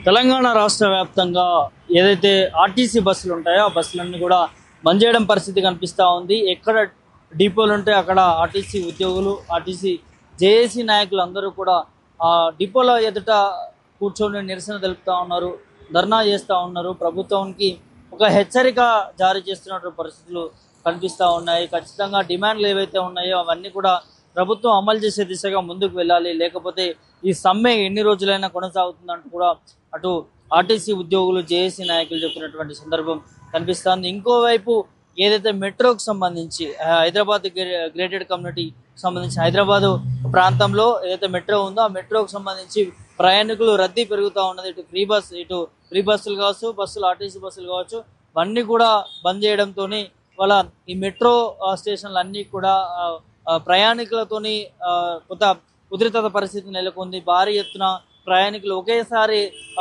తెలంగాణ రాష్ట్ర వ్యాప్తంగా ఏదైతే ఆర్టీసీ బస్సులు ఉంటాయో ఆ బస్సులన్నీ కూడా బంద్ చేయడం పరిస్థితి కనిపిస్తూ ఉంది. ఎక్కడ డిపోలు ఉంటే అక్కడ ఆర్టీసీ ఉద్యోగులు, ఆర్టీసీ జేఏసీ నాయకులు అందరూ కూడా ఆ డిపోల ఎదుట కూర్చొని నిరసన తెలుపుతూ ఉన్నారు, ధర్నా చేస్తూ ఉన్నారు. ప్రభుత్వానికి ఒక హెచ్చరిక జారీ చేస్తున్నటువంటి పరిస్థితులు కనిపిస్తూ ఉన్నాయి. ఖచ్చితంగా డిమాండ్లు ఏవైతే ఉన్నాయో అవన్నీ కూడా ప్రభుత్వం అమలు చేసే దిశగా ముందుకు వెళ్ళాలి, లేకపోతే ఈ సమ్మె ఎన్ని రోజులైనా కొనసాగుతుందంటూ కూడా అటు ఆర్టీసీ ఉద్యోగులు, జేఏసీ నాయకులు చెప్పినటువంటి సందర్భం కనిపిస్తోంది. ఇంకోవైపు ఏదైతే మెట్రోకు సంబంధించి హైదరాబాద్ గ్రేటెడ్ కమ్యూనిటీ సంబంధించి హైదరాబాదు ప్రాంతంలో ఏదైతే మెట్రో ఉందో ఆ మెట్రోకు సంబంధించి ప్రయాణికులు రద్దీ పెరుగుతూ ఉన్నది. ఇటు ఫ్రీ బస్సులు కావచ్చు, బస్సులు ఆర్టీసీ బస్సులు కావచ్చు, ఇవన్నీ కూడా బంద్ చేయడంతో వాళ్ళ ఈ మెట్రో స్టేషన్లు అన్నీ కూడా ప్రయాణికులతోని కొంత ఉద్రిక్తత పరిస్థితి నెలకొంది. భారీ ఎత్తున ప్రయాణికులు ఒకేసారి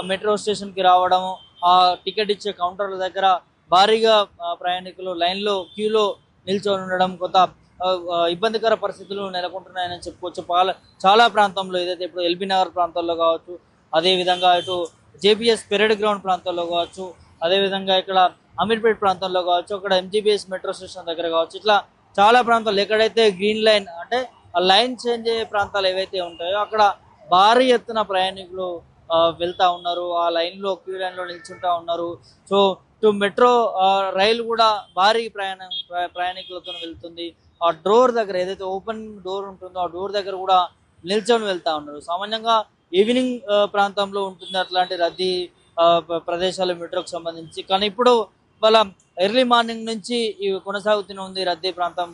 మెట్రో స్టేషన్కి రావడం, ఆ టికెట్ ఇచ్చే కౌంటర్ల దగ్గర భారీగా ప్రయాణికులు లైన్లో క్యూలో నిల్చొని ఉండడం కొంత ఇబ్బందికర పరిస్థితులు నెలకొంటున్నాయని చెప్పుకోవచ్చు. చాలా ప్రాంతంలో ఏదైతే ఇప్పుడు ఎల్బీ నగర్ ప్రాంతాల్లో కావచ్చు, అదేవిధంగా ఇటు జేబీఎస్ పెరేడ్ గ్రౌండ్ ప్రాంతాల్లో కావచ్చు, అదేవిధంగా ఇక్కడ అమీర్పేట్ ప్రాంతంలో కావచ్చు, అక్కడ ఎంజీబీఎస్ మెట్రో స్టేషన్ దగ్గర కావచ్చు, ఇట్లా చాలా ప్రాంతాలు ఎక్కడైతే గ్రీన్ లైన్ అంటే ఆ లైన్ చేంజ్ అయ్యే ప్రాంతాలు ఏవైతే ఉంటాయో అక్కడ భారీ ఎత్తున ప్రయాణికులు వెళ్తా ఉన్నారు. ఆ లైన్లో క్యూ లైన్లో నిల్చుంటా ఉన్నారు. సో ఇటు మెట్రో రైలు కూడా భారీ ప్రయాణికులతో వెళ్తుంది. ఆ డోర్ దగ్గర ఏదైతే ఓపెన్ డోర్ ఉంటుందో ఆ డోర్ దగ్గర కూడా నిల్చొని వెళ్తా ఉన్నారు. సామాన్యంగా ఈవినింగ్ ప్రాంతంలో ఉంటుంది అట్లాంటి రద్దీ ప్రదేశాలు మెట్రోకి సంబంధించి. కానీ ఇప్పుడు వాళ్ళ ఎర్లీ మార్నింగ్ నుంచి కొనసాగుతూనే ఉంది రద్దీ ప్రాంతం.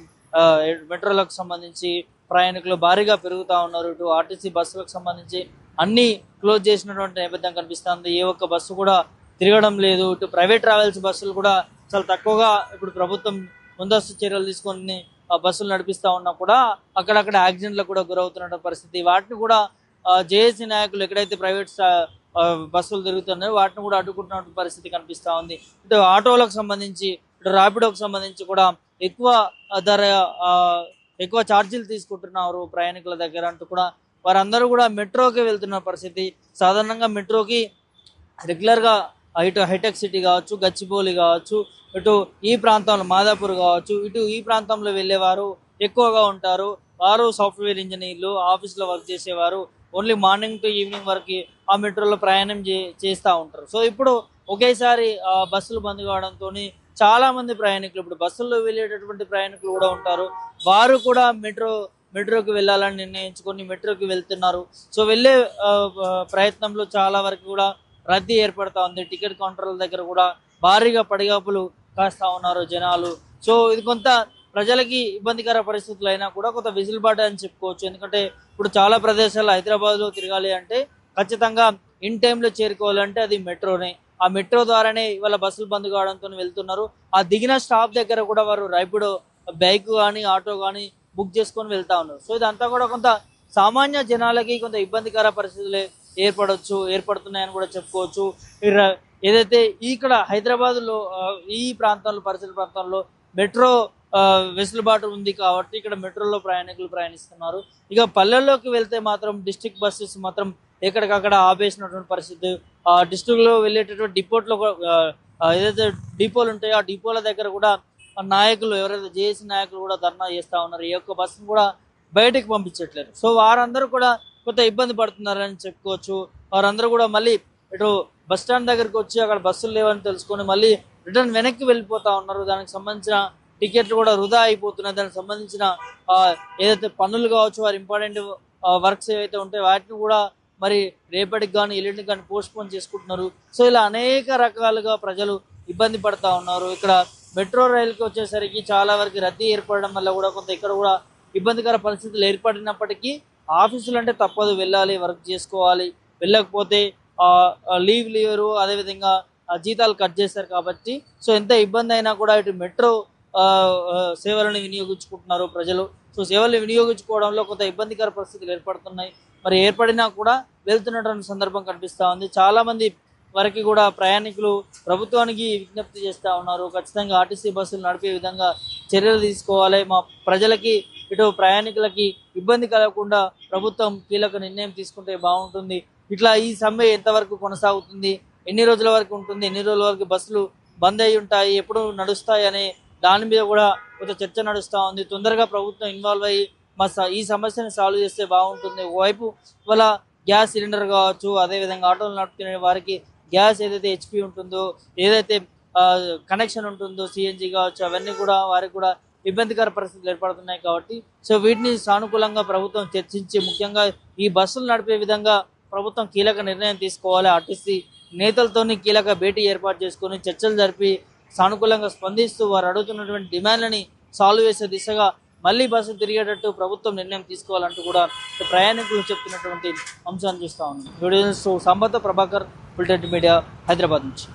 మెట్రోలకు సంబంధించి ప్రయాణికులు భారీగా పెరుగుతూ ఉన్నారు. ఇటు ఆర్టీసీ బస్సులకు సంబంధించి అన్ని క్లోజ్ చేసినటువంటి నేపథ్యం కనిపిస్తుంది. ఏ ఒక్క బస్సు కూడా తిరగడం లేదు. ఇటు ప్రైవేట్ ట్రావెల్స్ బస్సులు కూడా చాలా తక్కువగా ఇప్పుడు ప్రభుత్వం ముందస్తు చర్యలు తీసుకొని బస్సులు నడిపిస్తూ ఉన్నా కూడా అక్కడక్కడ యాక్సిడెంట్లకు కూడా గురవుతున్న పరిస్థితి. వాటిని కూడా జేఏసీ నాయకులు ఎక్కడైతే ప్రైవేట్ బస్సులు తిరుగుతున్నాయో వాటిని కూడా అడ్డుకుంటున్న పరిస్థితి కనిపిస్తూ ఉంది. ఇటు ఆటోలకు సంబంధించి, ఇటు ర్యాపిడోకి సంబంధించి కూడా ఎక్కువ ధర ఎక్కువ ఛార్జీలు తీసుకుంటున్నారు ప్రయాణికుల దగ్గర అంటూ కూడా వారందరూ కూడా మెట్రోకి వెళ్తున్న పరిస్థితి. సాధారణంగా మెట్రోకి రెగ్యులర్గా ఇటు హైటెక్ సిటీ కావచ్చు, గచ్చిబౌలి కావచ్చు, ఇటు ఈ ప్రాంతంలో మాదాపూర్ కావచ్చు, ఇటు ఈ ప్రాంతంలో వెళ్ళేవారు ఎక్కువగా ఉంటారు. వారు సాఫ్ట్వేర్ ఇంజనీర్లు, ఆఫీస్లో వర్క్ చేసేవారు ఓన్లీ మార్నింగ్ టు ఈవినింగ్ వరకు ఆ మెట్రోలో ప్రయాణం చేస్తూ ఉంటారు. సో ఇప్పుడు ఒకేసారి బస్సులు బంద్ కావడంతో చాలా మంది ప్రయాణికులు, ఇప్పుడు బస్సుల్లో వెళ్ళేటటువంటి ప్రయాణికులు కూడా ఉంటారు, వారు కూడా మెట్రోకి వెళ్ళాలని నిర్ణయించుకొని మెట్రోకి వెళ్తున్నారు. సో వెళ్ళే ప్రయత్నంలో చాలా వరకు కూడా రద్దీ ఏర్పడతా ఉంది. టికెట్ కౌంటర్ల దగ్గర కూడా భారీగా పడిగాపులు కాస్తా ఉన్నారు జనాలు. సో ఇది కొంత ప్రజలకి ఇబ్బందికర పరిస్థితులు అయినా కూడా కొంత విజిల్బాట అని చెప్పుకోవచ్చు. ఎందుకంటే ఇప్పుడు చాలా ప్రదేశాలు హైదరాబాద్లో తిరగాలి అంటే ఖచ్చితంగా ఇన్ టైంలో చేరుకోవాలంటే అది మెట్రోనే. ఆ మెట్రో ద్వారానే ఇవాళ బస్సులు బంద్ కావడంతో వెళ్తున్నారు. ఆ దిగిన స్టాప్ దగ్గర కూడా వారు రైపిడో బైక్ కానీ ఆటో కానీ బుక్ చేసుకొని వెళ్తా ఉన్నారు. సో ఇదంతా కూడా కొంత సామాన్య జనాలకి కొంత ఇబ్బందికర పరిస్థితులు ఏర్పడుతున్నాయని కూడా చెప్పుకోవచ్చు. ఏదైతే ఇక్కడ హైదరాబాద్లో ఈ ప్రాంతంలో పరిసర ప్రాంతాల్లో మెట్రో వెసులుబాటు ఉంది కాబట్టి ఇక్కడ మెట్రోలో ప్రయాణికులు ప్రయాణిస్తున్నారు. ఇక పల్లెల్లోకి వెళ్తే మాత్రం డిస్ట్రిక్ట్ బస్సెస్ మాత్రం ఎక్కడికక్కడ ఆపేసినటువంటి పరిస్థితి. ఆ డిస్ట్రిక్ట్లో వెళ్ళేటటువంటి డిపోట్లో ఏదైతే డిపోలు ఉంటాయో ఆ డిపోల దగ్గర కూడా నాయకులు, ఎవరైతే జేఏసీ నాయకులు కూడా ధర్నా చేస్తూ ఉన్నారు. ఈ యొక్క బస్సును కూడా బయటకు పంపించట్లేదు. సో వారందరూ కూడా కొంత ఇబ్బంది పడుతున్నారని చెప్పుకోవచ్చు. వారందరూ కూడా మళ్ళీ ఇటు బస్ స్టాండ్ దగ్గరికి వచ్చి అక్కడ బస్సులు లేవని తెలుసుకొని మళ్ళీ రిటర్న్ వెనక్కి వెళ్ళిపోతా ఉన్నారు. దానికి సంబంధించిన టికెట్లు కూడా వృధా అయిపోతున్నాయి. దానికి సంబంధించిన ఏదైతే పనులు కావచ్చు, వారి ఇంపార్టెంట్ వర్క్స్ ఏవైతే ఉంటాయో వాటిని కూడా మరి రేపటికి కానీ ఎల్లుండికి కానీ పోస్ట్ పోన్ చేసుకుంటున్నారు. సో ఇలా అనేక రకాలుగా ప్రజలు ఇబ్బంది పడతా ఉన్నారు. ఇక్కడ మెట్రో రైలుకి వచ్చేసరికి చాలా వరకు రద్దీ ఏర్పడడం వల్ల కూడా కొంత ఇక్కడ కూడా ఇబ్బందికర పరిస్థితులు ఏర్పడినప్పటికీ ఆఫీసులు అంటే తప్పదు, వెళ్ళాలి, వర్క్ చేసుకోవాలి. వెళ్ళకపోతే లీవ్ లీవరు, అదేవిధంగా జీతాలు కట్ చేస్తారు కాబట్టి సో ఎంత ఇబ్బంది అయినా కూడా ఇటు మెట్రో సేవలను వినియోగించుకుంటున్నారు ప్రజలు. సో సేవలు వినియోగించుకోవడంలో కొంత ఇబ్బందికర పరిస్థితులు ఏర్పడుతున్నాయి. మరి ఏర్పడినా కూడా వెళ్తున్నటువంటి సందర్భం కనిపిస్తూ ఉంది. చాలామంది వరకు కూడా ప్రయాణికులు ప్రభుత్వానికి విజ్ఞప్తి చేస్తూ ఉన్నారు, ఖచ్చితంగా ఆర్టీసీ బస్సులు నడిపే విధంగా చర్యలు తీసుకోవాలి, మా ప్రజలకి ఇటు ప్రయాణికులకి ఇబ్బంది కలగకుండా ప్రభుత్వం కీలక నిర్ణయం తీసుకుంటే బాగుంటుంది ఇట్లా ఈ సమ్మె ఎంతవరకు కొనసాగుతుంది, ఎన్ని రోజుల వరకు ఉంటుంది, ఎన్ని రోజుల వరకు బస్సులు బంద్ అయి ఉంటాయి, ఎప్పుడు నడుస్తాయి అనే దాని మీద కూడా కొంత చర్చ నడుస్తూ ఉంది. తొందరగా ప్రభుత్వం ఇన్వాల్వ్ అయ్యి ఈ సమస్యను సాల్వ్ చేస్తే బాగుంటుంది. ఒకవైపు ఇవాళ గ్యాస్ సిలిండర్ కావచ్చు, అదేవిధంగా ఆటోలు నడుపుకునే వారికి గ్యాస్ ఏదైతే హెచ్పి ఉంటుందో, ఏదైతే కనెక్షన్ ఉంటుందో సిఎన్జి కావచ్చు, అవన్నీ కూడా వారికి కూడా ఇబ్బందికర పరిస్థితులు ఏర్పడుతున్నాయి. కాబట్టి సో వీటిని సానుకూలంగా ప్రభుత్వం చర్చించి ముఖ్యంగా ఈ బస్సులు నడిపే విధంగా ప్రభుత్వం కీలక నిర్ణయం తీసుకోవాలి. ఆర్టీసీ నేతలతోని కీలక భేటీ ఏర్పాటు చేసుకొని చర్చలు జరిపి సానుకూలంగా స్పందిస్తూ వారు అడుగుతున్నటువంటి డిమాండ్లని సాల్వ్ చేసే దిశగా మళ్ళీ బస్సులు తిరిగేటట్టు ప్రభుత్వం నిర్ణయం తీసుకోవాలంటూ కూడా ప్రయాణికులు చెప్తున్నటువంటి అంశాన్ని చూస్తూ ఉన్నాం. Video Sambatha Prabhakar, bulletin media, Hyderabad నుంచి.